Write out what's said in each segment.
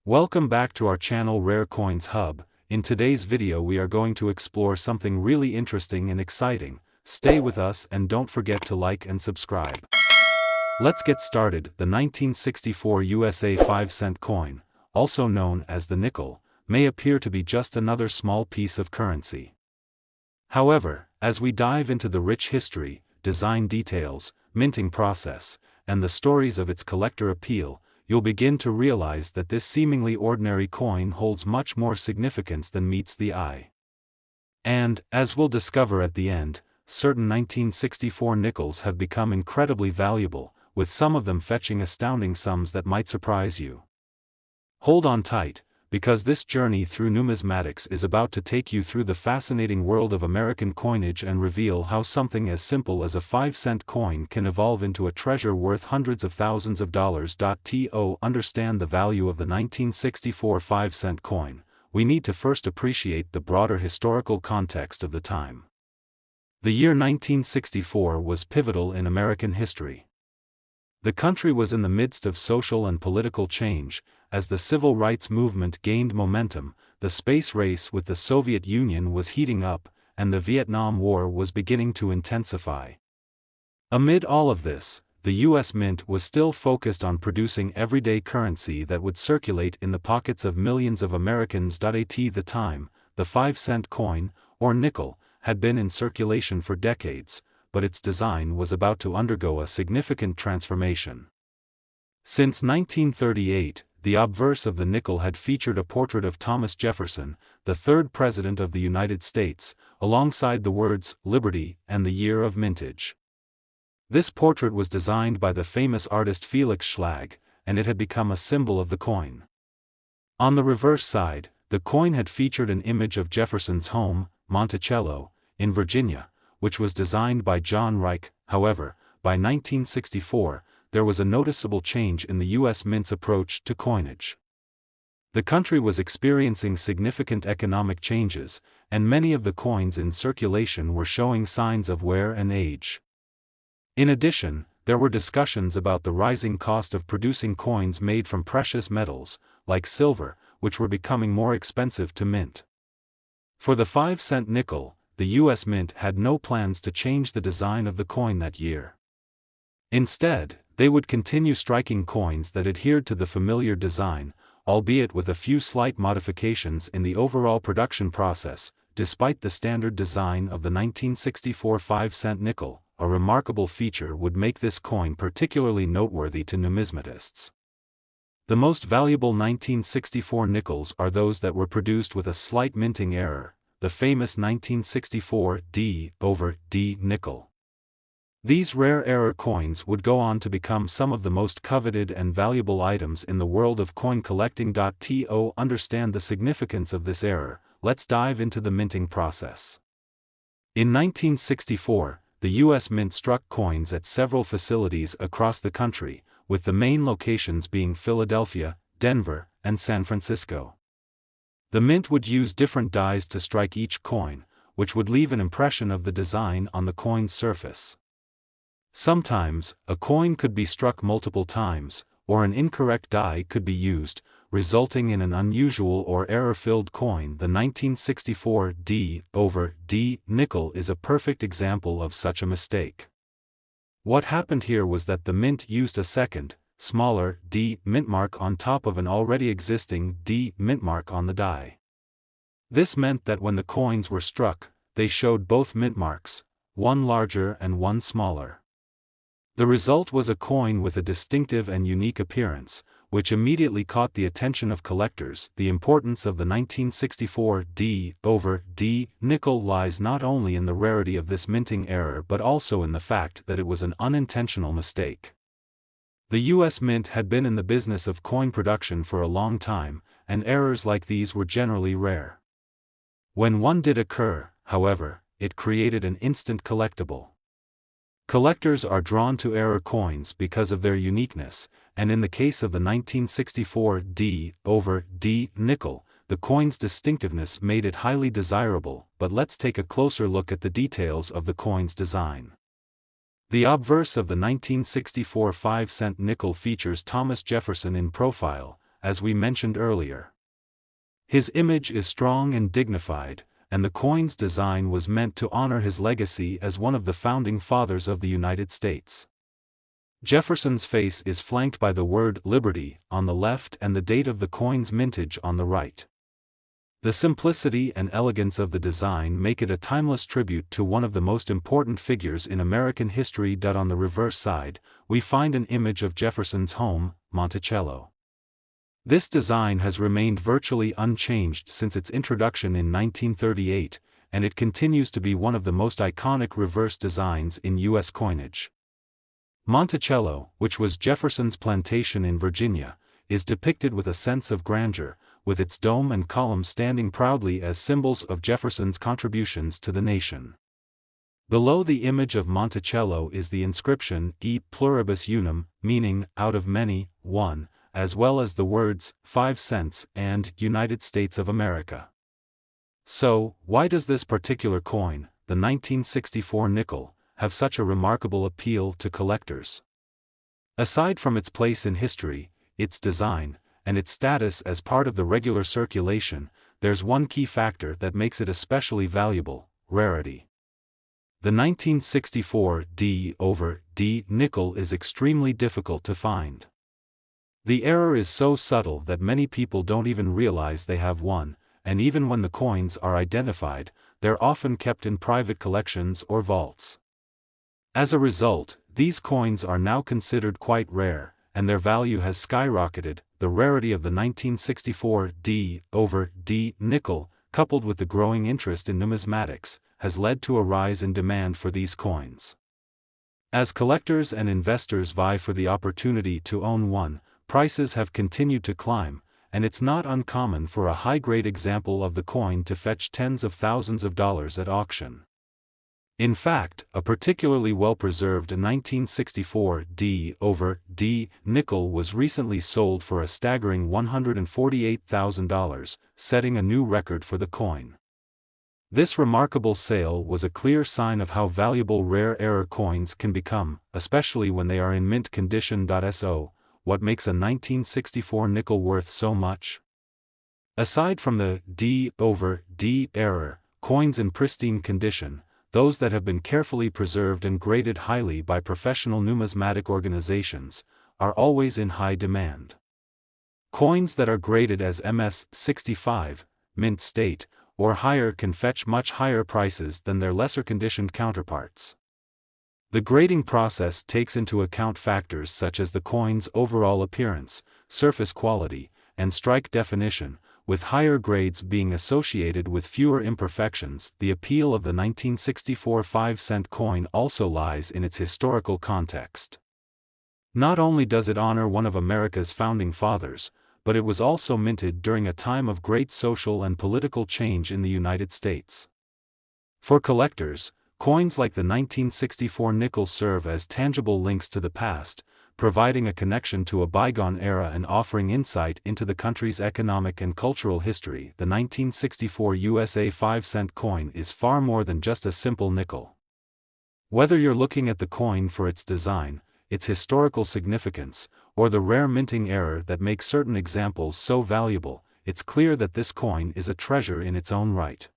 Welcome back to our channel Rare Coins Hub. In today's video we are going to explore something really interesting and exciting. Stay with us and don't forget to like and subscribe. Let's get started. The 1964 USA 5-cent coin, also known as the nickel, may appear to be just another small piece of currency. However, as we dive into the rich history, design details, minting process, and the stories of its collector appeal, you'll begin to realize that this seemingly ordinary coin holds much more significance than meets the eye. And, as we'll discover at the end, certain 1964 nickels have become incredibly valuable, with some of them fetching astounding sums that might surprise you. Hold on tight, because this journey through numismatics is about to take you through the fascinating world of American coinage and reveal how something as simple as a 5-cent coin can evolve into a treasure worth hundreds of thousands of dollars. To understand the value of the 1964 5-cent coin, we need to first appreciate the broader historical context of the time. The year 1964 was pivotal in American history. The country was in the midst of social and political change. As the civil rights movement gained momentum, the space race with the Soviet Union was heating up, and the Vietnam War was beginning to intensify. Amid all of this, the U.S. Mint was still focused on producing everyday currency that would circulate in the pockets of millions of Americans. At the time, the 5-cent coin, or nickel, had been in circulation for decades, but its design was about to undergo a significant transformation. Since 1938, the obverse of the nickel had featured a portrait of Thomas Jefferson, the third President of the United States, alongside the words "Liberty" and the year of mintage. This portrait was designed by the famous artist Felix Schlag, and it had become a symbol of the coin. On the reverse side, the coin had featured an image of Jefferson's home, Monticello, in Virginia, which was designed by John Reich. However, by 1964, there was a noticeable change in the U.S. Mint's approach to coinage. The country was experiencing significant economic changes, and many of the coins in circulation were showing signs of wear and age. In addition, there were discussions about the rising cost of producing coins made from precious metals, like silver, which were becoming more expensive to mint. For the 5-cent nickel, the U.S. Mint had no plans to change the design of the coin that year. Instead, they would continue striking coins that adhered to the familiar design, albeit with a few slight modifications in the overall production process. Despite the standard design of the 1964 5-cent nickel, a remarkable feature would make this coin particularly noteworthy to numismatists. The most valuable 1964 nickels are those that were produced with a slight minting error, the famous 1964 D/D nickel. These rare error coins would go on to become some of the most coveted and valuable items in the world of coin collecting. To understand the significance of this error, let's dive into the minting process. In 1964, the U.S. Mint struck coins at several facilities across the country, with the main locations being Philadelphia, Denver, and San Francisco. The Mint would use different dies to strike each coin, which would leave an impression of the design on the coin's surface. Sometimes, a coin could be struck multiple times, or an incorrect die could be used, resulting in an unusual or error-filled coin. The 1964 D/D nickel is a perfect example of such a mistake. What happened here was that the Mint used a second, smaller D mintmark on top of an already existing D mintmark on the die. This meant that when the coins were struck, they showed both mintmarks, one larger and one smaller. The result was a coin with a distinctive and unique appearance, which immediately caught the attention of collectors. The importance of the 1964 D/D nickel lies not only in the rarity of this minting error but also in the fact that it was an unintentional mistake. The U.S. Mint had been in the business of coin production for a long time, and errors like these were generally rare. When one did occur, however, it created an instant collectible. Collectors are drawn to error coins because of their uniqueness, and in the case of the 1964 D/D nickel, the coin's distinctiveness made it highly desirable. But let's take a closer look at the details of the coin's design. The obverse of the 1964 5-cent nickel features Thomas Jefferson in profile, as we mentioned earlier. His image is strong and dignified, and the coin's design was meant to honor his legacy as one of the founding fathers of the United States. Jefferson's face is flanked by the word Liberty on the left and the date of the coin's mintage on the right. The simplicity and elegance of the design make it a timeless tribute to one of the most important figures in American history. On the reverse side, we find an image of Jefferson's home, Monticello. This design has remained virtually unchanged since its introduction in 1938, and it continues to be one of the most iconic reverse designs in U.S. coinage. Monticello, which was Jefferson's plantation in Virginia, is depicted with a sense of grandeur, with its dome and columns standing proudly as symbols of Jefferson's contributions to the nation. Below the image of Monticello is the inscription E pluribus unum, meaning, out of many, one, as well as the words, 5 cents, and United States of America. So, why does this particular coin, the 1964 nickel, have such a remarkable appeal to collectors? Aside from its place in history, its design, and its status as part of the regular circulation, there's one key factor that makes it especially valuable: rarity. The 1964 D/D nickel is extremely difficult to find. The error is so subtle that many people don't even realize they have one, and even when the coins are identified, they're often kept in private collections or vaults. As a result, these coins are now considered quite rare, and their value has skyrocketed. The rarity of the 1964 D/D nickel, coupled with the growing interest in numismatics, has led to a rise in demand for these coins. As collectors and investors vie for the opportunity to own one, prices have continued to climb, and it's not uncommon for a high-grade example of the coin to fetch tens of thousands of dollars at auction. In fact, a particularly well-preserved 1964 D/D nickel was recently sold for a staggering $148,000, setting a new record for the coin. This remarkable sale was a clear sign of how valuable rare error coins can become, especially when they are in mint condition. So, what makes a 1964 nickel worth so much? Aside from the D/D error, coins in pristine condition, those that have been carefully preserved and graded highly by professional numismatic organizations, are always in high demand. Coins that are graded as MS-65, mint state, or higher can fetch much higher prices than their lesser-conditioned counterparts. The grading process takes into account factors such as the coin's overall appearance, surface quality, and strike definition, with higher grades being associated with fewer imperfections. The appeal of the 1964 5-cent coin also lies in its historical context. Not only does it honor one of America's founding fathers, but it was also minted during a time of great social and political change in the United States. For collectors, coins like the 1964 nickel serve as tangible links to the past, providing a connection to a bygone era and offering insight into the country's economic and cultural history. The 1964 USA 5-cent coin is far more than just a simple nickel. Whether you're looking at the coin for its design, its historical significance, or the rare minting error that makes certain examples so valuable, it's clear that this coin is a treasure in its own right.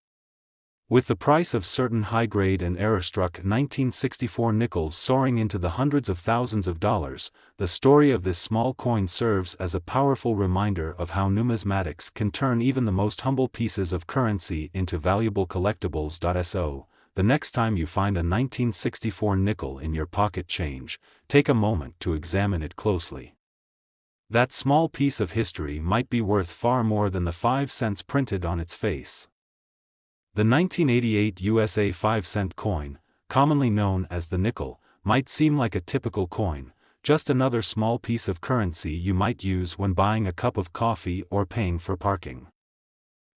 With the price of certain high-grade and error-struck 1964 nickels soaring into the hundreds of thousands of dollars, the story of this small coin serves as a powerful reminder of how numismatics can turn even the most humble pieces of currency into valuable collectibles. So, the next time you find a 1964 nickel in your pocket change, take a moment to examine it closely. That small piece of history might be worth far more than the 5 cents printed on its face. The 1988 USA 5-cent coin, commonly known as the nickel, might seem like a typical coin, just another small piece of currency you might use when buying a cup of coffee or paying for parking.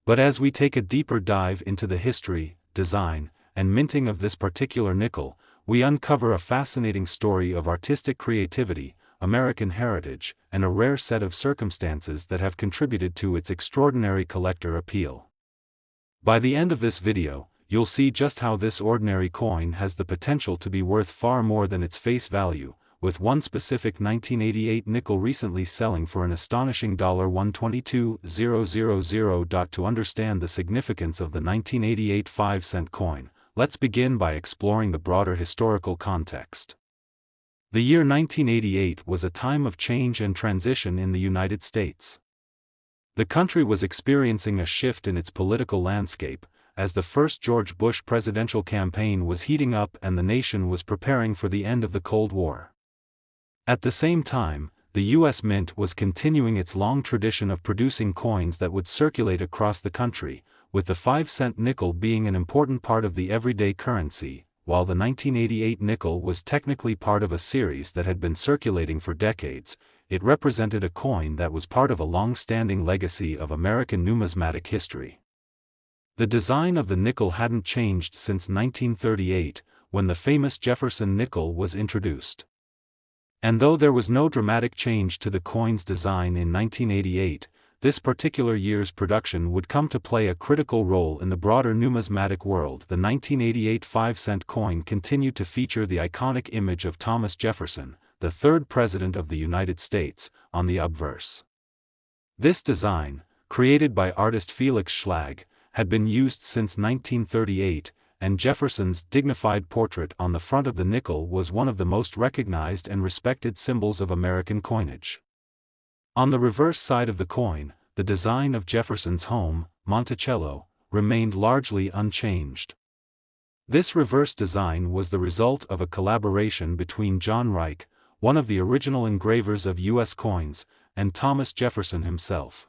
But as we take a deeper dive into the history, design, and minting of this particular nickel, we uncover a fascinating story of artistic creativity, American heritage, and a rare set of circumstances that have contributed to its extraordinary collector appeal. By the end of this video, you'll see just how this ordinary coin has the potential to be worth far more than its face value, with one specific 1988 nickel recently selling for an astonishing $122,000. To understand the significance of the 1988 5-cent coin, let's begin by exploring the broader historical context. The year 1988 was a time of change and transition in the United States. The country was experiencing a shift in its political landscape, as the first George Bush presidential campaign was heating up and the nation was preparing for the end of the Cold War. At the same time, the U.S. Mint was continuing its long tradition of producing coins that would circulate across the country, with the 5-cent nickel being an important part of the everyday currency. While the 1988 nickel was technically part of a series that had been circulating for decades, it represented a coin that was part of a long-standing legacy of American numismatic history. The design of the nickel hadn't changed since 1938, when the famous Jefferson nickel was introduced. And though there was no dramatic change to the coin's design in 1988, this particular year's production would come to play a critical role in the broader numismatic world. The 1988 5-cent coin continued to feature the iconic image of Thomas Jefferson, the third President of the United States, on the obverse. This design, created by artist Felix Schlag, had been used since 1938, and Jefferson's dignified portrait on the front of the nickel was one of the most recognized and respected symbols of American coinage. On the reverse side of the coin, the design of Jefferson's home, Monticello, remained largely unchanged. This reverse design was the result of a collaboration between John Reich, one of the original engravers of U.S. coins, and Thomas Jefferson himself.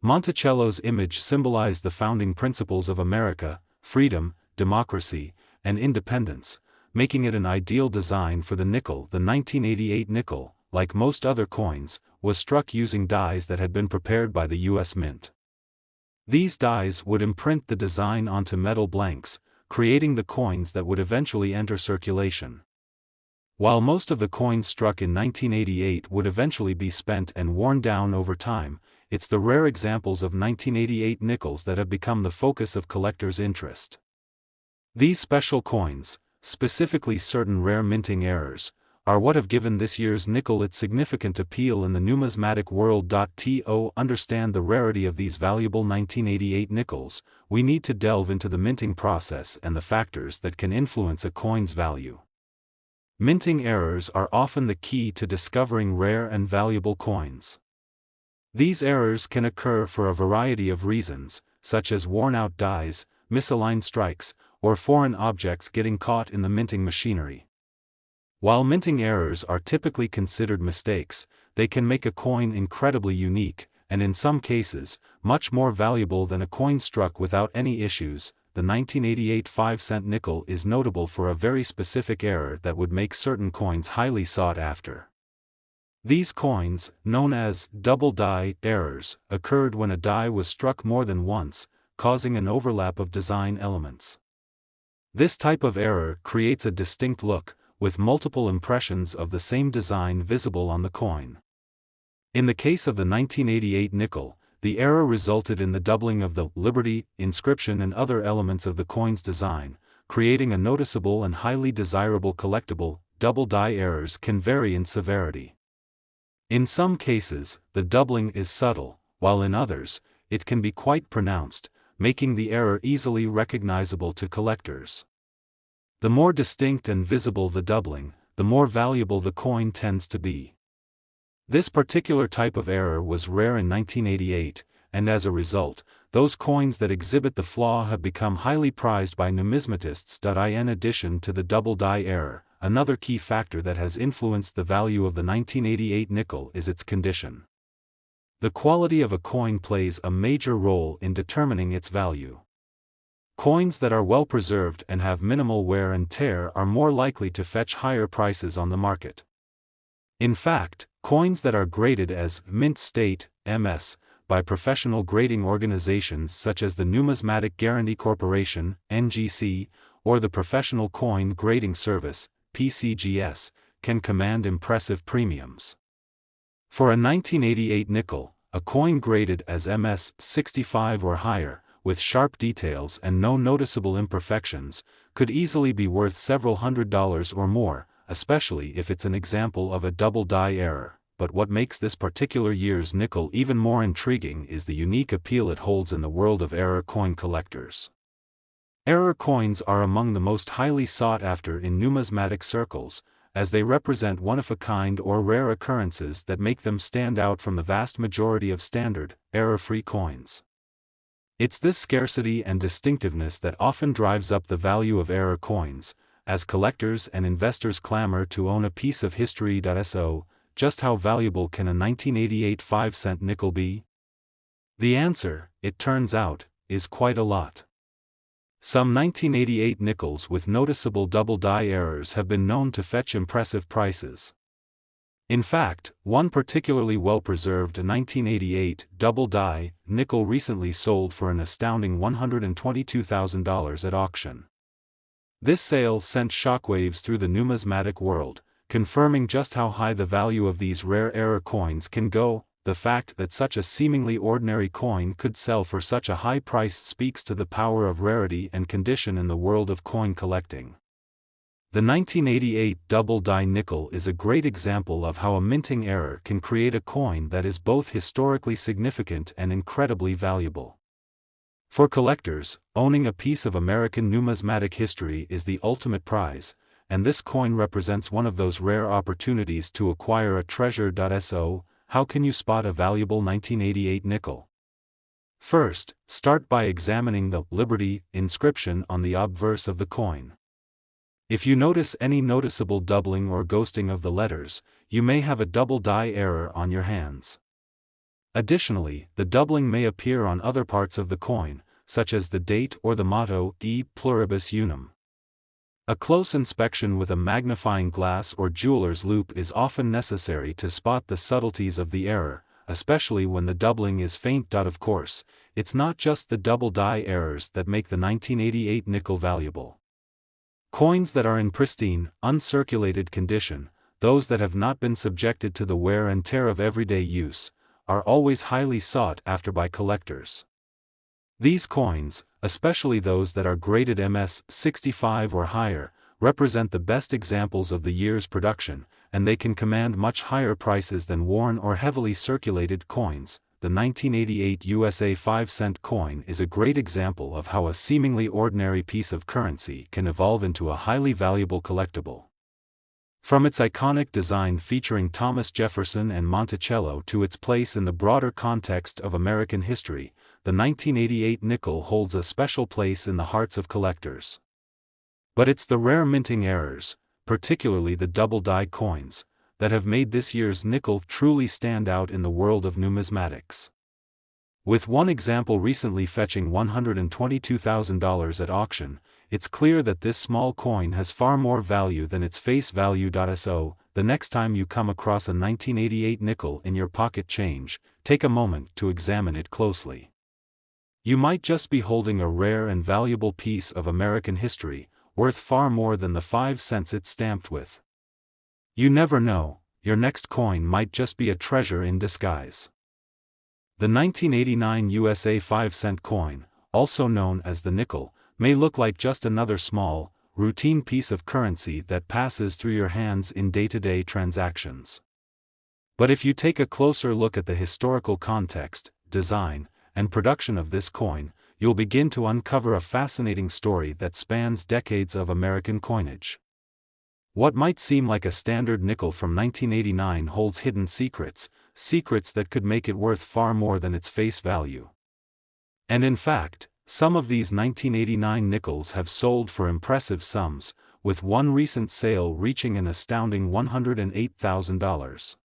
Monticello's image symbolized the founding principles of America: freedom, democracy, and independence, making it an ideal design for the nickel. The 1988 nickel, like most other coins, was struck using dies that had been prepared by the U.S. Mint. These dies would imprint the design onto metal blanks, creating the coins that would eventually enter circulation. While most of the coins struck in 1988 would eventually be spent and worn down over time, it's the rare examples of 1988 nickels that have become the focus of collectors' interest. These special coins, specifically certain rare minting errors, are what have given this year's nickel its significant appeal in the numismatic world. To understand the rarity of these valuable 1988 nickels, we need to delve into the minting process and the factors that can influence a coin's value. Minting errors are often the key to discovering rare and valuable coins. These errors can occur for a variety of reasons, such as worn-out dies, misaligned strikes, or foreign objects getting caught in the minting machinery. While minting errors are typically considered mistakes, they can make a coin incredibly unique, and in some cases, much more valuable than a coin struck without any issues. The 1988 5-cent nickel is notable for a very specific error that would make certain coins highly sought after. These coins, known as double die errors, occurred when a die was struck more than once, causing an overlap of design elements. This type of error creates a distinct look, with multiple impressions of the same design visible on the coin. In the case of the 1988 nickel, the error resulted in the doubling of the Liberty inscription and other elements of the coin's design, creating a noticeable and highly desirable collectible. Double die errors can vary in severity. In some cases, the doubling is subtle, while in others, it can be quite pronounced, making the error easily recognizable to collectors. The more distinct and visible the doubling, the more valuable the coin tends to be. This particular type of error was rare in 1988, and as a result, those coins that exhibit the flaw have become highly prized by numismatists. In addition to the double die error, another key factor that has influenced the value of the 1988 nickel is its condition. The quality of a coin plays a major role in determining its value. Coins that are well preserved and have minimal wear and tear are more likely to fetch higher prices on the market. In fact, coins that are graded as mint state (MS) by professional grading organizations such as the Numismatic Guarantee Corporation (NGC) or the Professional Coin Grading Service (PCGS) can command impressive premiums. For a 1988 nickel, a coin graded as MS 65 or higher, with sharp details and no noticeable imperfections, could easily be worth several $100s or more, especially if it's an example of a double die error. But what makes this particular year's nickel even more intriguing is the unique appeal it holds in the world of error coin collectors. Error coins are among the most highly sought after in numismatic circles, as they represent one-of-a-kind or rare occurrences that make them stand out from the vast majority of standard, error-free coins. It's this scarcity and distinctiveness that often drives up the value of error coins, as collectors and investors clamor to own a piece of history. So, just how valuable can a 1988 5-cent nickel be? The answer, it turns out, is quite a lot. Some 1988 nickels with noticeable double die errors have been known to fetch impressive prices. In fact, one particularly well-preserved 1988 double die nickel recently sold for an astounding $122,000 at auction. This sale sent shockwaves through the numismatic world, confirming just how high the value of these rare error coins can go. The fact that such a seemingly ordinary coin could sell for such a high price speaks to the power of rarity and condition in the world of coin collecting. The 1988 double die nickel is a great example of how a minting error can create a coin that is both historically significant and incredibly valuable. For collectors, owning a piece of American numismatic history is the ultimate prize, and this coin represents one of those rare opportunities to acquire a treasure. So, how can you spot a valuable 1988 nickel? First, start by examining the Liberty inscription on the obverse of the coin. If you notice any noticeable doubling or ghosting of the letters, you may have a double die error on your hands. Additionally, the doubling may appear on other parts of the coin, such as the date or the motto E pluribus unum. A close inspection with a magnifying glass or jeweler's loupe is often necessary to spot the subtleties of the error, especially when the doubling is faint. Of course, it's not just the double die errors that make the 1988 nickel valuable. Coins that are in pristine, uncirculated condition, those that have not been subjected to the wear and tear of everyday use, are always highly sought after by collectors. These coins, especially those that are graded MS 65 or higher, represent the best examples of the year's production, and they can command much higher prices than worn or heavily circulated coins. The 1988 USA 5-cent coin is a great example of how a seemingly ordinary piece of currency can evolve into a highly valuable collectible. From its iconic design featuring Thomas Jefferson and Monticello to its place in the broader context of American history, the 1988 nickel holds a special place in the hearts of collectors. But it's the rare minting errors, particularly the double die coins, that have made this year's nickel truly stand out in the world of numismatics. With one example recently fetching $122,000 at auction, it's clear that this small coin has far more value than its face value. So, the next time you come across a 1988 nickel in your pocket change, take a moment to examine it closely. You might just be holding a rare and valuable piece of American history, worth far more than the 5 cents it's stamped with. You never know, your next coin might just be a treasure in disguise. The 1989 USA 5-cent coin, also known as the nickel, may look like just another small, routine piece of currency that passes through your hands in day-to-day transactions. But if you take a closer look at the historical context, design, and production of this coin, you'll begin to uncover a fascinating story that spans decades of American coinage. What might seem like a standard nickel from 1989 holds hidden secrets that could make it worth far more than its face value. And in fact, some of these 1989 nickels have sold for impressive sums, with one recent sale reaching an astounding $108,000.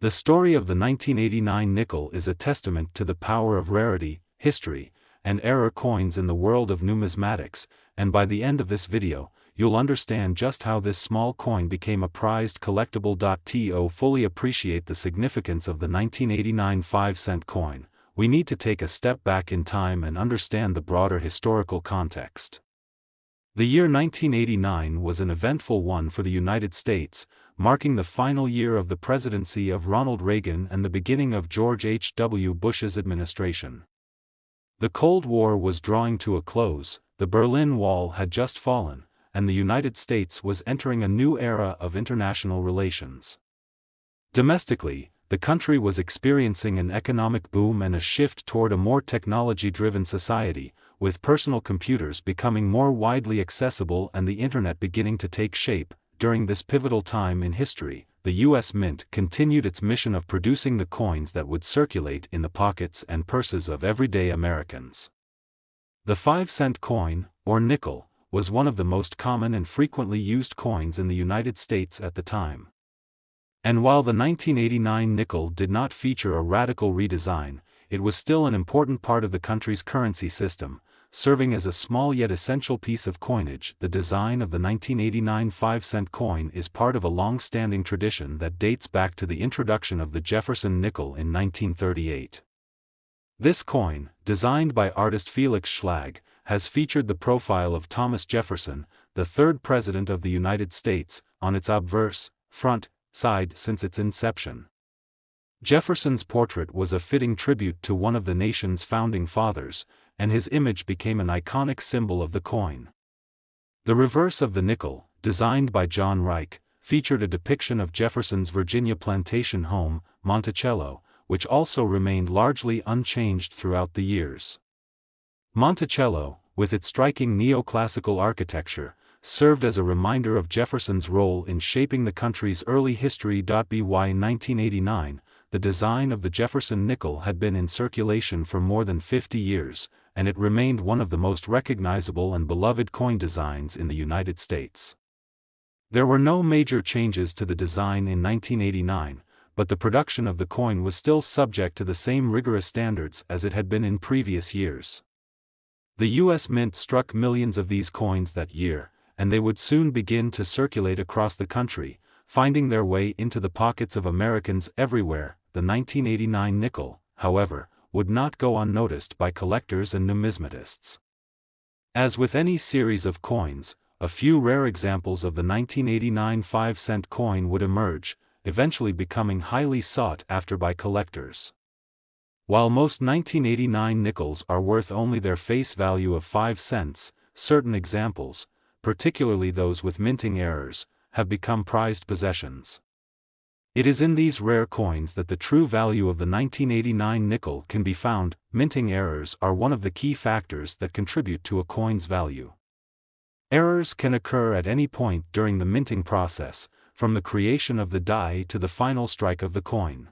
The story of the 1989 nickel is a testament to the power of rarity, history, and error coins in the world of numismatics, and by the end of this video, you'll understand just how this small coin became a prized collectible. To fully appreciate the significance of the 1989 5-cent coin, we need to take a step back in time and understand the broader historical context. The year 1989 was an eventful one for the United States, marking the final year of the presidency of Ronald Reagan and the beginning of George H.W. Bush's administration. The Cold War was drawing to a close, the Berlin Wall had just fallen, and the United States was entering a new era of international relations. Domestically, the country was experiencing an economic boom and a shift toward a more technology-driven society, with personal computers becoming more widely accessible and the Internet beginning to take shape. During this pivotal time in history, the U.S. Mint continued its mission of producing the coins that would circulate in the pockets and purses of everyday Americans. The 5-cent coin, or nickel, was one of the most common and frequently used coins in the United States at the time. And while the 1989 nickel did not feature a radical redesign, it was still an important part of the country's currency system, serving as a small yet essential piece of coinage. The design of the 1989 5-cent coin is part of a long-standing tradition that dates back to the introduction of the Jefferson nickel in 1938. This coin, designed by artist Felix Schlag, has featured the profile of Thomas Jefferson, the third President of the United States, on its obverse, front, side since its inception. Jefferson's portrait was a fitting tribute to one of the nation's founding fathers, and his image became an iconic symbol of the coin. The reverse of the nickel, designed by John Reich, featured a depiction of Jefferson's Virginia plantation home, Monticello, which also remained largely unchanged throughout the years. Monticello, with its striking neoclassical architecture, served as a reminder of Jefferson's role in shaping the country's early history. By 1989, the design of the Jefferson nickel had been in circulation for more than 50 years, and it remained one of the most recognizable and beloved coin designs in the United States. There were no major changes to the design in 1989, but the production of the coin was still subject to the same rigorous standards as it had been in previous years. The U.S. Mint struck millions of these coins that year, and they would soon begin to circulate across the country, finding their way into the pockets of Americans everywhere. The 1989 nickel, however, would not go unnoticed by collectors and numismatists. As with any series of coins, a few rare examples of the 1989 5-cent coin would emerge, eventually becoming highly sought after by collectors. While most 1989 nickels are worth only their face value of 5 cents, certain examples, particularly those with minting errors, have become prized possessions. It is in these rare coins that the true value of the 1989 nickel can be found. Minting errors are one of the key factors that contribute to a coin's value. Errors can occur at any point during the minting process, from the creation of the die to the final strike of the coin.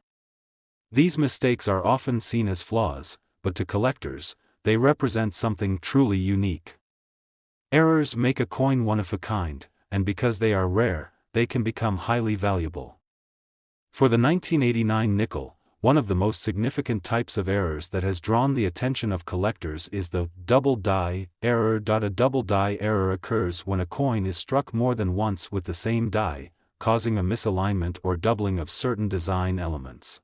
These mistakes are often seen as flaws, but to collectors, they represent something truly unique. Errors make a coin one of a kind, and because they are rare, they can become highly valuable. For the 1989 nickel, one of the most significant types of errors that has drawn the attention of collectors is the double die error. A double die error occurs when a coin is struck more than once with the same die, causing a misalignment or doubling of certain design elements.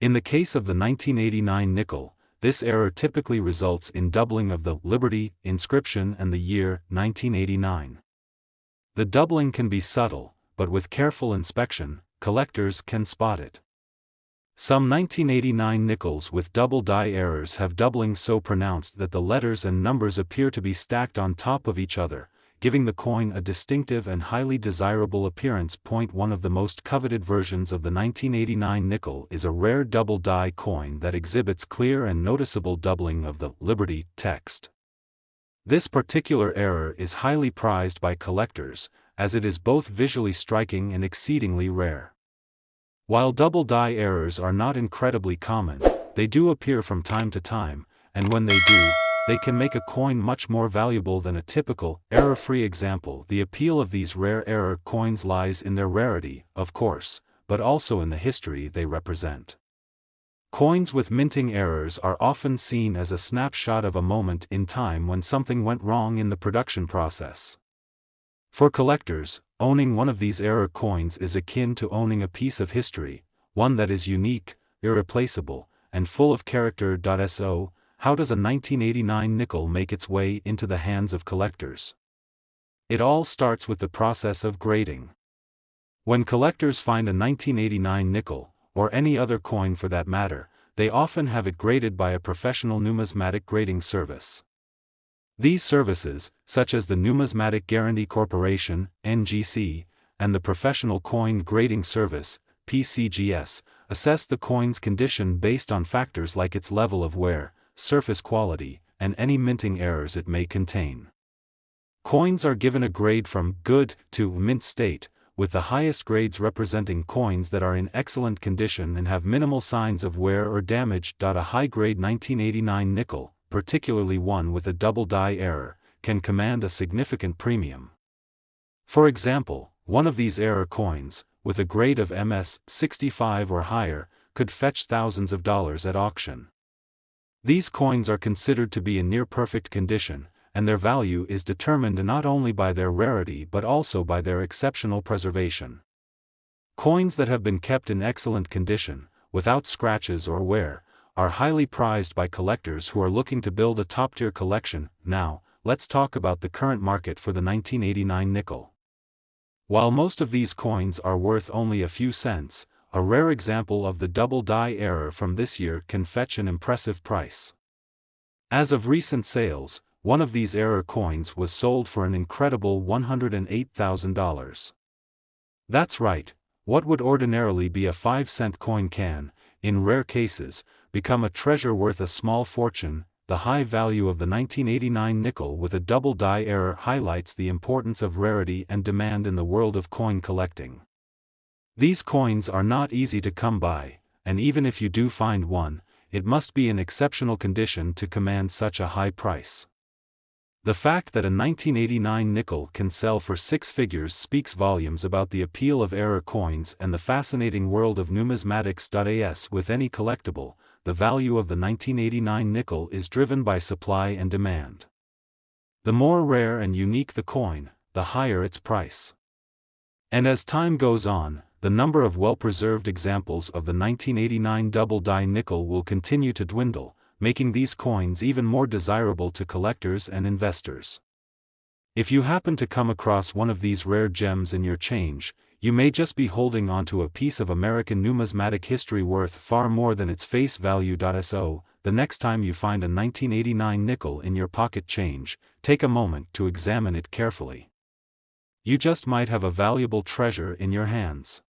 In the case of the 1989 nickel, this error typically results in doubling of the Liberty inscription and the year 1989. The doubling can be subtle, but with careful inspection, collectors can spot it. Some 1989 nickels with double die errors have doubling so pronounced that the letters and numbers appear to be stacked on top of each other, giving the coin a distinctive and highly desirable appearance. One of the most coveted versions of the 1989 nickel is a rare double die coin that exhibits clear and noticeable doubling of the Liberty text. This particular error is highly prized by collectors, as it is both visually striking and exceedingly rare. While double die errors are not incredibly common, they do appear from time to time, and when they do, they can make a coin much more valuable than a typical, error-free example. The appeal of these rare error coins lies in their rarity, of course, but also in the history they represent. Coins with minting errors are often seen as a snapshot of a moment in time when something went wrong in the production process. For collectors, owning one of these error coins is akin to owning a piece of history, one that is unique, irreplaceable, and full of character. So, how does a 1989 nickel make its way into the hands of collectors? It all starts with the process of grading. When collectors find a 1989 nickel, or any other coin for that matter, they often have it graded by a professional numismatic grading service. These services, such as the Numismatic Guarantee Corporation, NGC, and the Professional Coin Grading Service, PCGS, assess the coin's condition based on factors like its level of wear, surface quality, and any minting errors it may contain. Coins are given a grade from good to mint state, with the highest grades representing coins that are in excellent condition and have minimal signs of wear or damage. A high-grade 1989 nickel, particularly one with a double die error, can command a significant premium. For example, one of these error coins, with a grade of MS 65 or higher, could fetch thousands of dollars at auction. These coins are considered to be in near-perfect condition, and their value is determined not only by their rarity but also by their exceptional preservation. Coins that have been kept in excellent condition, without scratches or wear, are highly prized by collectors who are looking to build a top-tier collection. Now, let's talk about the current market for the 1989 nickel. While most of these coins are worth only a few cents, a rare example of the double die error from this year can fetch an impressive price. As of recent sales, one of these error coins was sold for an incredible $108,000. That's right, what would ordinarily be a 5-cent coin can, in rare cases, become a treasure worth a small fortune. The high value of the 1989 nickel with a double die error highlights the importance of rarity and demand in the world of coin collecting. These coins are not easy to come by, and even if you do find one, it must be in exceptional condition to command such a high price. The fact that a 1989 nickel can sell for six figures speaks volumes about the appeal of error coins and the fascinating world of numismatics. As with any collectible, the value of the 1989 nickel is driven by supply and demand. The more rare and unique the coin, the higher its price. And as time goes on, the number of well-preserved examples of the 1989 double die nickel will continue to dwindle, making these coins even more desirable to collectors and investors. If you happen to come across one of these rare gems in your change, you may just be holding onto a piece of American numismatic history worth far more than its face value. So, the next time you find a 1989 nickel in your pocket change, take a moment to examine it carefully. You just might have a valuable treasure in your hands.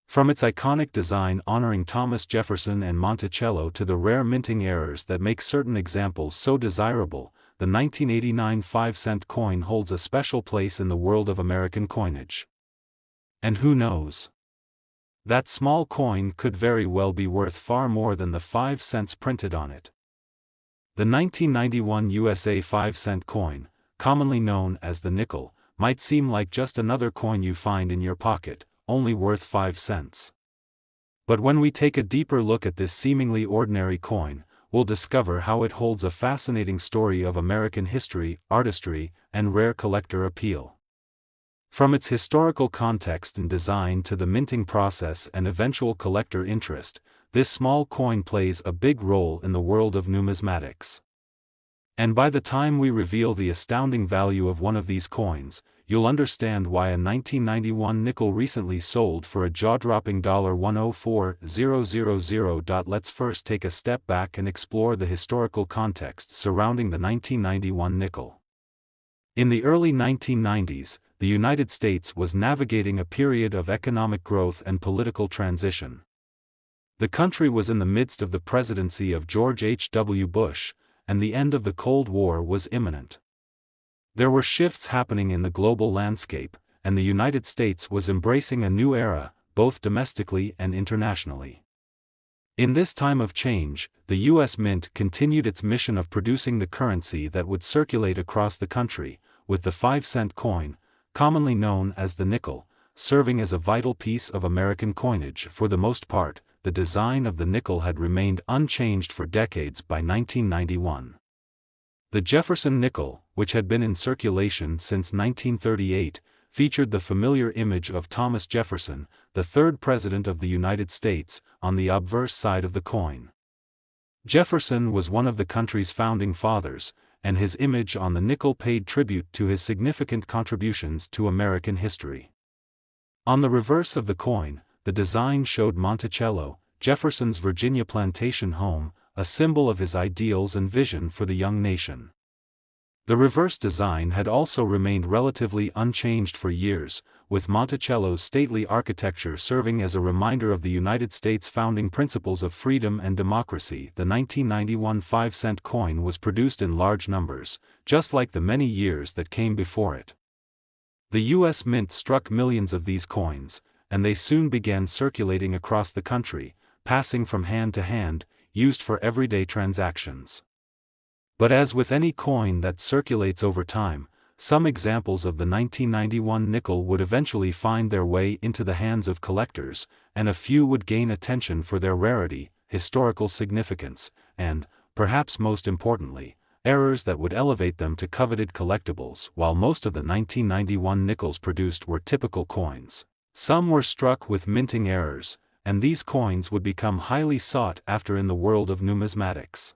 From its iconic design honoring Thomas Jefferson and Monticello to the rare minting errors that make certain examples so desirable, the 1989 5-cent coin holds a special place in the world of American coinage. And who knows? That small coin could very well be worth far more than the 5 cents printed on it. The 1991 USA 5-cent coin, commonly known as the nickel, might seem like just another coin you find in your pocket, only worth 5 cents. But when we take a deeper look at this seemingly ordinary coin, we'll discover how it holds a fascinating story of American history, artistry, and rare collector appeal. From its historical context and design to the minting process and eventual collector interest, this small coin plays a big role in the world of numismatics. And by the time we reveal the astounding value of one of these coins, you'll understand why a 1991 nickel recently sold for a jaw-dropping $104,000. Let's first take a step back and explore the historical context surrounding the 1991 nickel. In the early 1990s, the United States was navigating a period of economic growth and political transition. The country was in the midst of the presidency of George H.W. Bush, and the end of the Cold War was imminent. There were shifts happening in the global landscape, and the United States was embracing a new era, both domestically and internationally. In this time of change, the U.S. Mint continued its mission of producing the currency that would circulate across the country, with the 5-cent coin, commonly known as the nickel, serving as a vital piece of American coinage. For the most part, the design of the nickel had remained unchanged for decades by 1991. The Jefferson Nickel, which had been in circulation since 1938, featured the familiar image of Thomas Jefferson, the third President of the United States, on the obverse side of the coin. Jefferson was one of the country's founding fathers, and his image on the nickel paid tribute to his significant contributions to American history. On the reverse of the coin, the design showed Monticello, Jefferson's Virginia plantation home, a symbol of his ideals and vision for the young nation. The reverse design had also remained relatively unchanged for years, with Monticello's stately architecture serving as a reminder of the United States' founding principles of freedom and democracy. The 1991 5-cent coin was produced in large numbers, just like the many years that came before it. The U.S. Mint struck millions of these coins, and they soon began circulating across the country, passing from hand to hand, used for everyday transactions. But as with any coin that circulates over time, some examples of the 1991 nickel would eventually find their way into the hands of collectors, and a few would gain attention for their rarity, historical significance, and, perhaps most importantly, errors that would elevate them to coveted collectibles. While most of the 1991 nickels produced were typical coins, some were struck with minting errors, and these coins would become highly sought after in the world of numismatics.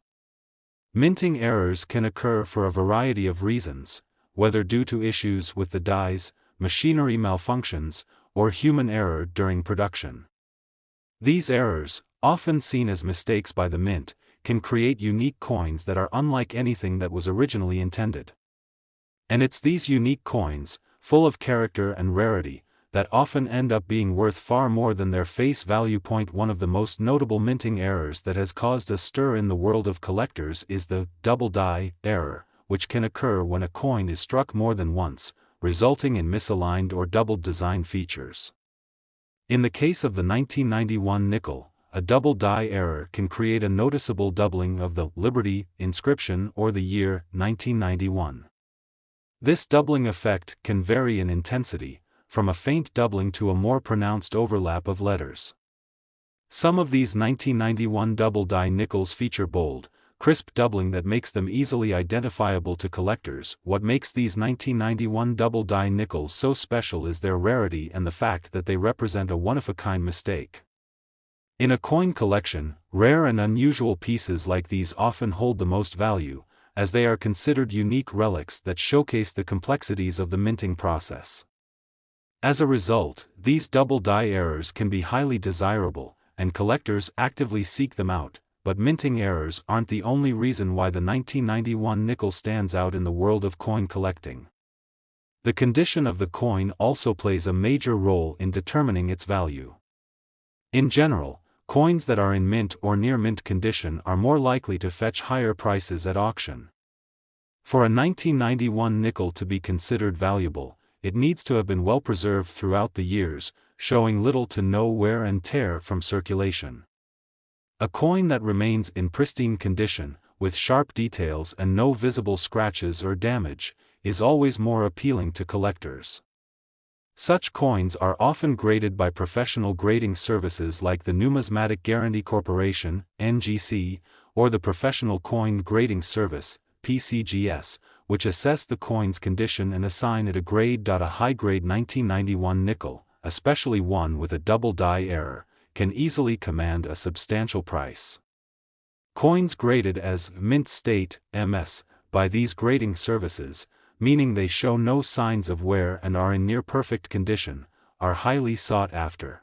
Minting errors can occur for a variety of reasons, whether due to issues with the dies, machinery malfunctions, or human error during production. These errors, often seen as mistakes by the mint, can create unique coins that are unlike anything that was originally intended. And it's these unique coins, full of character and rarity, that often end up being worth far more than their face value. One of the most notable minting errors that has caused a stir in the world of collectors is the double die error, which can occur when a coin is struck more than once, resulting in misaligned or doubled design features. In the case of the 1991 nickel, a double die error can create a noticeable doubling of the Liberty inscription or the year 1991. This doubling effect can vary in intensity, from a faint doubling to a more pronounced overlap of letters. Some of these 1991 double die nickels feature bold, crisp doubling that makes them easily identifiable to collectors. What makes these 1991 double die nickels so special is their rarity and the fact that they represent a one-of-a-kind mistake. In a coin collection, rare and unusual pieces like these often hold the most value, as they are considered unique relics that showcase the complexities of the minting process. As a result, these double die errors can be highly desirable, and collectors actively seek them out, but minting errors aren't the only reason why the 1991 nickel stands out in the world of coin collecting. The condition of the coin also plays a major role in determining its value. In general, coins that are in mint or near mint condition are more likely to fetch higher prices at auction. For a 1991 nickel to be considered valuable, it needs to have been well preserved throughout the years, showing little to no wear and tear from circulation. A coin that remains in pristine condition, with sharp details and no visible scratches or damage, is always more appealing to collectors. Such coins are often graded by professional grading services like the Numismatic Guarantee Corporation, NGC, or the Professional Coin Grading Service, PCGS, which assess the coin's condition and assign it a grade. A high-grade 1991 nickel, especially one with a double die error, can easily command a substantial price. Coins graded as mint state, MS, by these grading services, meaning they show no signs of wear and are in near-perfect condition, are highly sought after.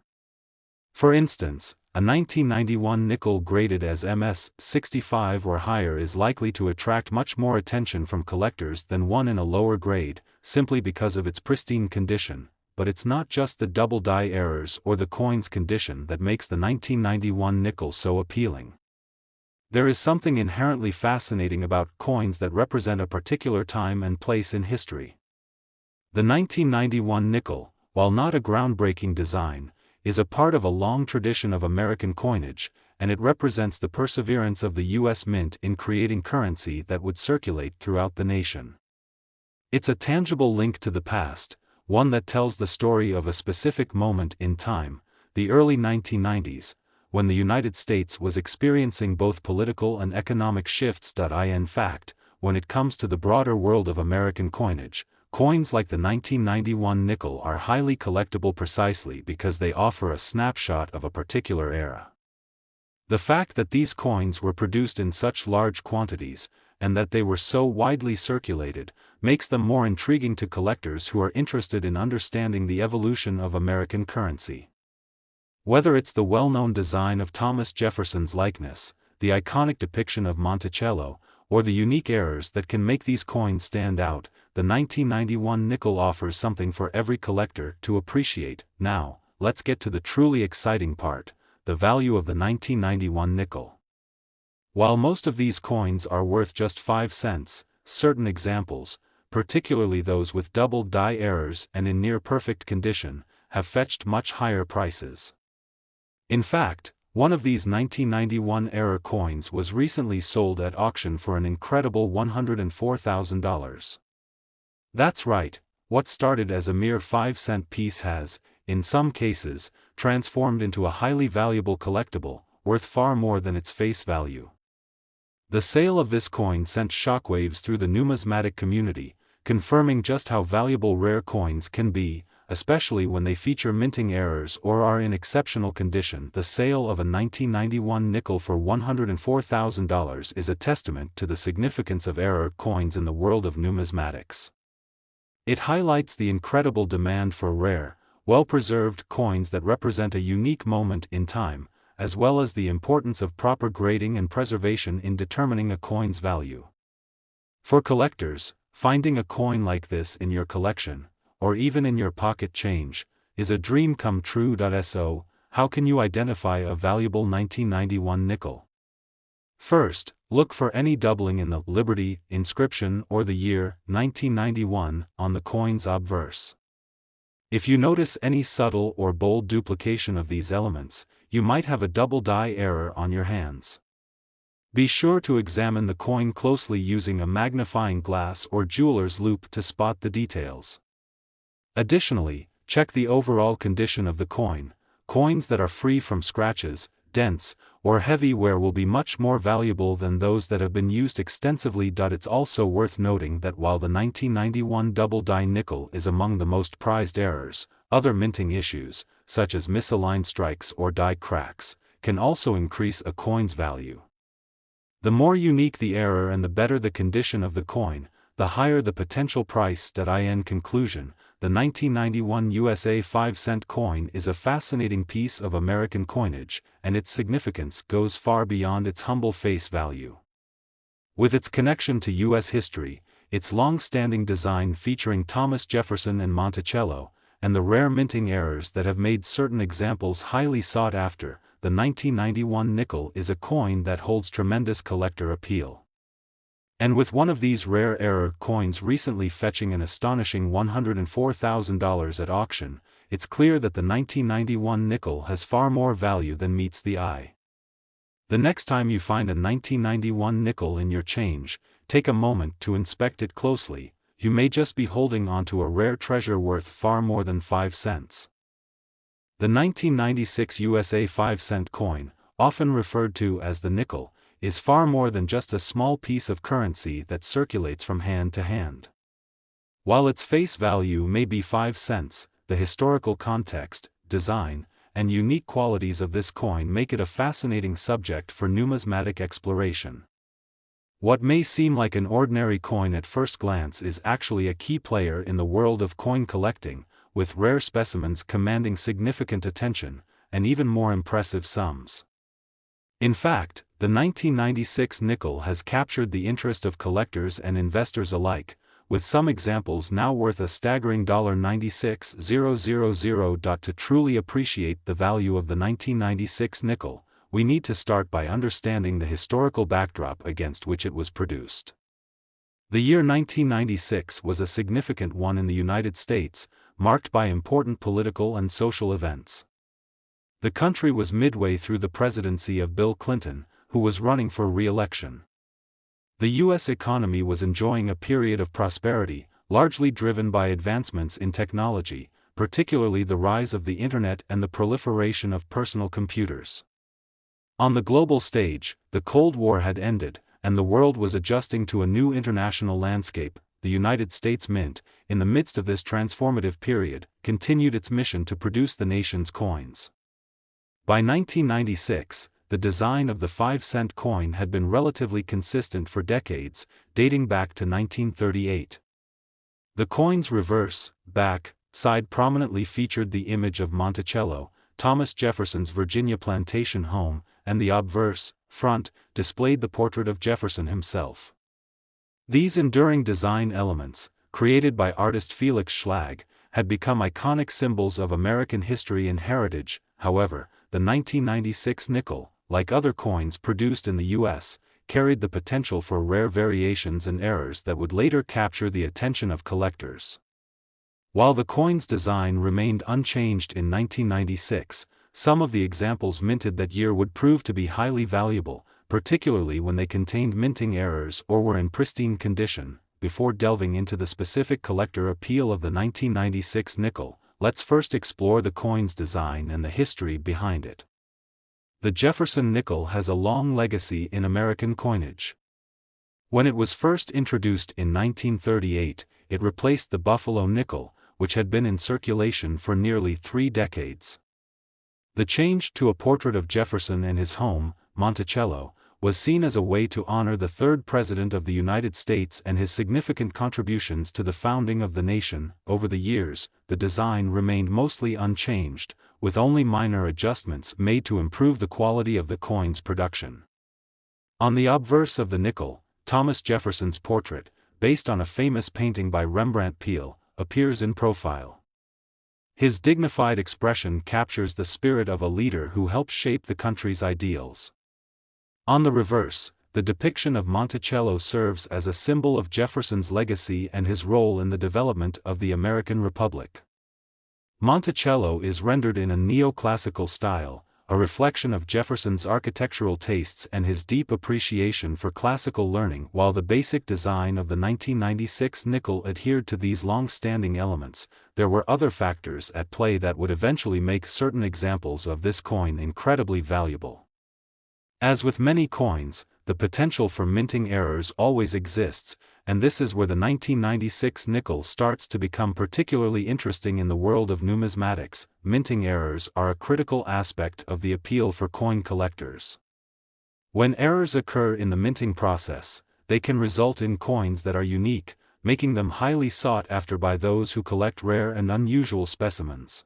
For instance, a 1991 nickel graded as MS 65 or higher is likely to attract much more attention from collectors than one in a lower grade, simply because of its pristine condition. But it's not just the double die errors or the coin's condition that makes the 1991 nickel so appealing. There is something inherently fascinating about coins that represent a particular time and place in history. The 1991 nickel, while not a groundbreaking design, is a part of a long tradition of American coinage, and it represents the perseverance of the U.S. Mint in creating currency that would circulate throughout the nation. It's a tangible link to the past, one that tells the story of a specific moment in time, the early 1990s, when the United States was experiencing both political and economic shifts. In fact, when it comes to the broader world of American coinage, coins like the 1991 nickel are highly collectible precisely because they offer a snapshot of a particular era. The fact that these coins were produced in such large quantities, and that they were so widely circulated, makes them more intriguing to collectors who are interested in understanding the evolution of American currency. Whether it's the well-known design of Thomas Jefferson's likeness, the iconic depiction of Monticello, or the unique errors that can make these coins stand out, the 1991 nickel offers something for every collector to appreciate. Now, let's get to the truly exciting part, the value of the 1991 nickel. While most of these coins are worth just 5 cents, certain examples, particularly those with double die errors and in near-perfect condition, have fetched much higher prices. In fact, one of these 1991 error coins was recently sold at auction for an incredible $104,000. That's right, what started as a mere 5-cent piece has, in some cases, transformed into a highly valuable collectible, worth far more than its face value. The sale of this coin sent shockwaves through the numismatic community, confirming just how valuable rare coins can be, especially when they feature minting errors or are in exceptional condition. The sale of a 1991 nickel for $104,000 is a testament to the significance of error coins in the world of numismatics. It highlights the incredible demand for rare, well-preserved coins that represent a unique moment in time, as well as the importance of proper grading and preservation in determining a coin's value. For collectors, finding a coin like this in your collection, or even in your pocket change, is a dream come true. So, how can you identify a valuable 1991 nickel? First, look for any doubling in the Liberty inscription or the year 1991 on the coin's obverse. If you notice any subtle or bold duplication of these elements, you might have a double die error on your hands. Be sure to examine the coin closely using a magnifying glass or jeweler's loupe to spot the details. Additionally, check the overall condition of the coin. Coins that are free from scratches, dents, or heavy wear will be much more valuable than those that have been used extensively. It's also worth noting that while the 1991 double die nickel is among the most prized errors, other minting issues, such as misaligned strikes or die cracks, can also increase a coin's value. The more unique the error and the better the condition of the coin, the higher the potential price. In conclusion, the 1991 USA 5-cent coin is a fascinating piece of American coinage, and its significance goes far beyond its humble face value. With its connection to U.S. history, its long-standing design featuring Thomas Jefferson and Monticello, and the rare minting errors that have made certain examples highly sought after, the 1991 nickel is a coin that holds tremendous collector appeal. And with one of these rare error coins recently fetching an astonishing $104,000 at auction, it's clear that the 1991 nickel has far more value than meets the eye. The next time you find a 1991 nickel in your change, take a moment to inspect it closely. You may just be holding onto a rare treasure worth far more than 5 cents. The 1996 USA 5-cent coin, often referred to as the nickel, is far more than just a small piece of currency that circulates from hand to hand. While its face value may be 5 cents, the historical context, design, and unique qualities of this coin make it a fascinating subject for numismatic exploration. What may seem like an ordinary coin at first glance is actually a key player in the world of coin collecting, with rare specimens commanding significant attention, and even more impressive sums. In fact, the 1996 nickel has captured the interest of collectors and investors alike, with some examples now worth a staggering $96,000. To truly appreciate the value of the 1996 nickel, we need to start by understanding the historical backdrop against which it was produced. The year 1996 was a significant one in the United States, marked by important political and social events. The country was midway through the presidency of Bill Clinton, who was running for re-election. The U.S. economy was enjoying a period of prosperity, largely driven by advancements in technology, particularly the rise of the Internet and the proliferation of personal computers. On the global stage, the Cold War had ended, and the world was adjusting to a new international landscape. The United States Mint, in the midst of this transformative period, continued its mission to produce the nation's coins. By 1996, the design of the 5-cent coin had been relatively consistent for decades, dating back to 1938. The coin's reverse, back, side prominently featured the image of Monticello, Thomas Jefferson's Virginia plantation home, and the obverse, front, displayed the portrait of Jefferson himself. These enduring design elements, created by artist Felix Schlag, had become iconic symbols of American history and heritage. However, the 1996 nickel, like other coins produced in the U.S., carried the potential for rare variations and errors that would later capture the attention of collectors. While the coin's design remained unchanged in 1996, some of the examples minted that year would prove to be highly valuable, particularly when they contained minting errors or were in pristine condition. Before delving into the specific collector appeal of the 1996 nickel, let's first explore the coin's design and the history behind it. The Jefferson nickel has a long legacy in American coinage. When it was first introduced in 1938, it replaced the Buffalo nickel, which had been in circulation for nearly 3 decades. The change to a portrait of Jefferson and his home, Monticello, was seen as a way to honor the third President of the United States and his significant contributions to the founding of the nation. Over the years, the design remained mostly unchanged, with only minor adjustments made to improve the quality of the coin's production. On the obverse of the nickel, Thomas Jefferson's portrait, based on a famous painting by Rembrandt Peale, appears in profile. His dignified expression captures the spirit of a leader who helped shape the country's ideals. On the reverse, the depiction of Monticello serves as a symbol of Jefferson's legacy and his role in the development of the American Republic. Monticello is rendered in a neoclassical style, a reflection of Jefferson's architectural tastes and his deep appreciation for classical learning. While the basic design of the 1996 nickel adhered to these long-standing elements, there were other factors at play that would eventually make certain examples of this coin incredibly valuable. As with many coins, the potential for minting errors always exists, and this is where the 1996 nickel starts to become particularly interesting in the world of numismatics. Minting errors are a critical aspect of the appeal for coin collectors. When errors occur in the minting process, they can result in coins that are unique, making them highly sought after by those who collect rare and unusual specimens.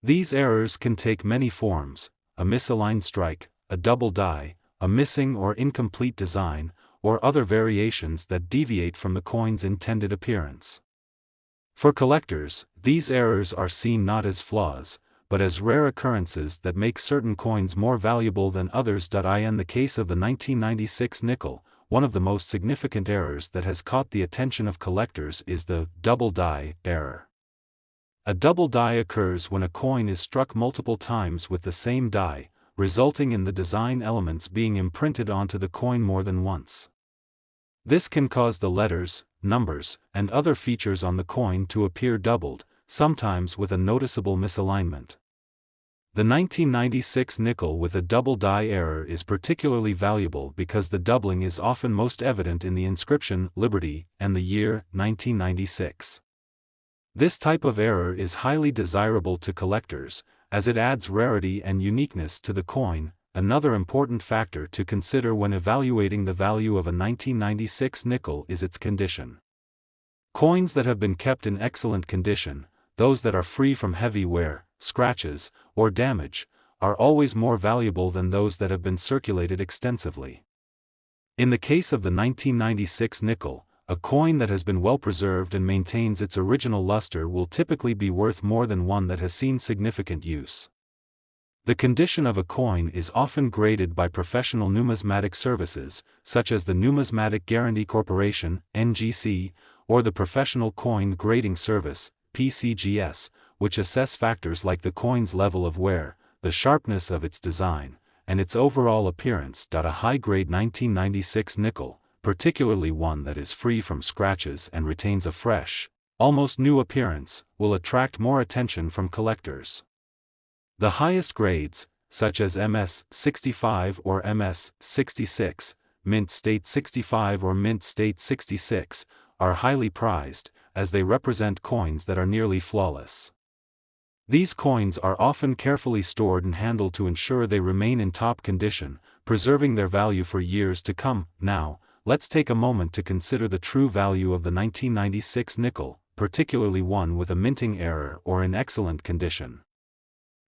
These errors can take many forms: a misaligned strike, a double die, a missing or incomplete design, or other variations that deviate from the coin's intended appearance. For collectors, these errors are seen not as flaws, but as rare occurrences that make certain coins more valuable than others. In the case of the 1996 nickel, one of the most significant errors that has caught the attention of collectors is the double die error. A double die occurs when a coin is struck multiple times with the same die, resulting in the design elements being imprinted onto the coin more than once. This can cause the letters, numbers, and other features on the coin to appear doubled, sometimes with a noticeable misalignment. The 1996 nickel with a double die error is particularly valuable because the doubling is often most evident in the inscription "Liberty" and the year 1996. This type of error is highly desirable to collectors, as it adds rarity and uniqueness to the coin. Another important factor to consider when evaluating the value of a 1996 nickel is its condition. Coins that have been kept in excellent condition, those that are free from heavy wear, scratches, or damage, are always more valuable than those that have been circulated extensively. In the case of the 1996 nickel, a coin that has been well preserved and maintains its original luster will typically be worth more than one that has seen significant use. The condition of a coin is often graded by professional numismatic services, such as the Numismatic Guarantee Corporation (NGC), or the Professional Coin Grading Service (PCGS), which assess factors like the coin's level of wear, the sharpness of its design, and its overall appearance. A high-grade 1996 nickel, particularly one that is free from scratches and retains a fresh, almost new appearance, will attract more attention from collectors. The highest grades, such as MS-65 or MS-66, Mint State 65 or Mint State 66, are highly prized, as they represent coins that are nearly flawless. These coins are often carefully stored and handled to ensure they remain in top condition, preserving their value for years to come. Now, let's take a moment to consider the true value of the 1996 nickel, particularly one with a minting error or in excellent condition.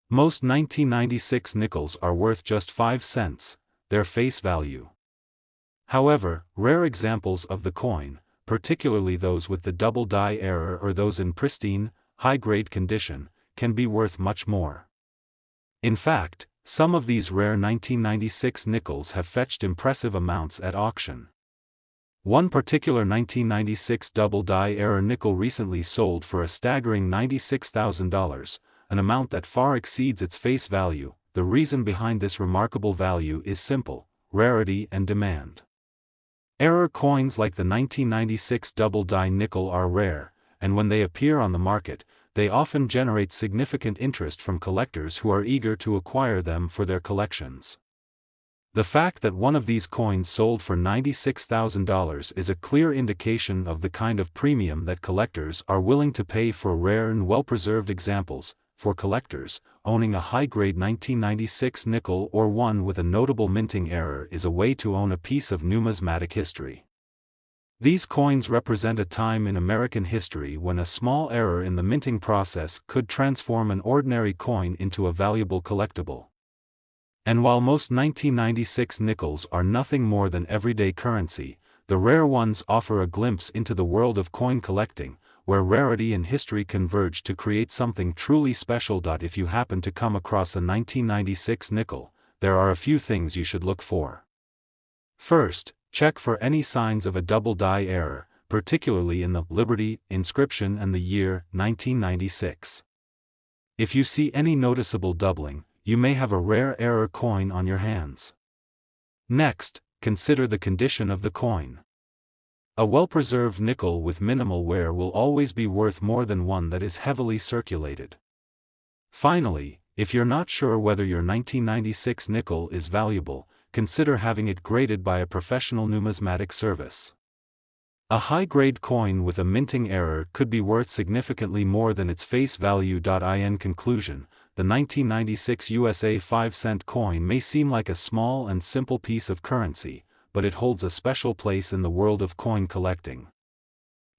Most 1996 nickels are worth just 5 cents, their face value. However, rare examples of the coin, particularly those with the double die error or those in pristine, high-grade condition, can be worth much more. In fact, some of these rare 1996 nickels have fetched impressive amounts at auction. One particular 1996 double die error nickel recently sold for a staggering $96,000, an amount that far exceeds its face value. The reason behind this remarkable value is simple: rarity and demand. Error coins like the 1996 double die nickel are rare, and when they appear on the market, they often generate significant interest from collectors who are eager to acquire them for their collections. The fact that one of these coins sold for $96,000 is a clear indication of the kind of premium that collectors are willing to pay for rare and well-preserved examples. For collectors, owning a high-grade 1996 nickel or one with a notable minting error is a way to own a piece of numismatic history. These coins represent a time in American history when a small error in the minting process could transform an ordinary coin into a valuable collectible. And while most 1996 nickels are nothing more than everyday currency, the rare ones offer a glimpse into the world of coin collecting, where rarity and history converge to create something truly special. If you happen to come across a 1996 nickel, there are a few things you should look for. First, check for any signs of a double die error, particularly in the Liberty inscription and the year 1996. If you see any noticeable doubling, you may have a rare error coin on your hands. Next, consider the condition of the coin. A well-preserved nickel with minimal wear will always be worth more than one that is heavily circulated. Finally, if you're not sure whether your 1996 nickel is valuable, consider having it graded by a professional numismatic service. A high-grade coin with a minting error could be worth significantly more than its face value. In conclusion, the 1996 USA 5-cent coin may seem like a small and simple piece of currency, but it holds a special place in the world of coin collecting.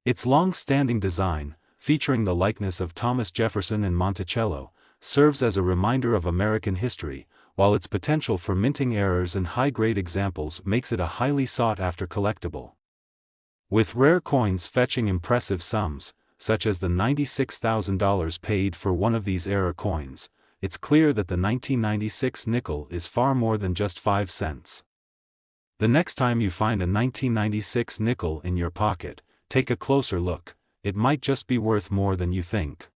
Its long-standing design, featuring the likeness of Thomas Jefferson and Monticello, serves as a reminder of American history, while its potential for minting errors and high-grade examples makes it a highly sought-after collectible. With rare coins fetching impressive sums, such as the $96,000 paid for one of these error coins, it's clear that the 1996 nickel is far more than just 5 cents. The next time you find a 1996 nickel in your pocket, take a closer look. It might just be worth more than you think.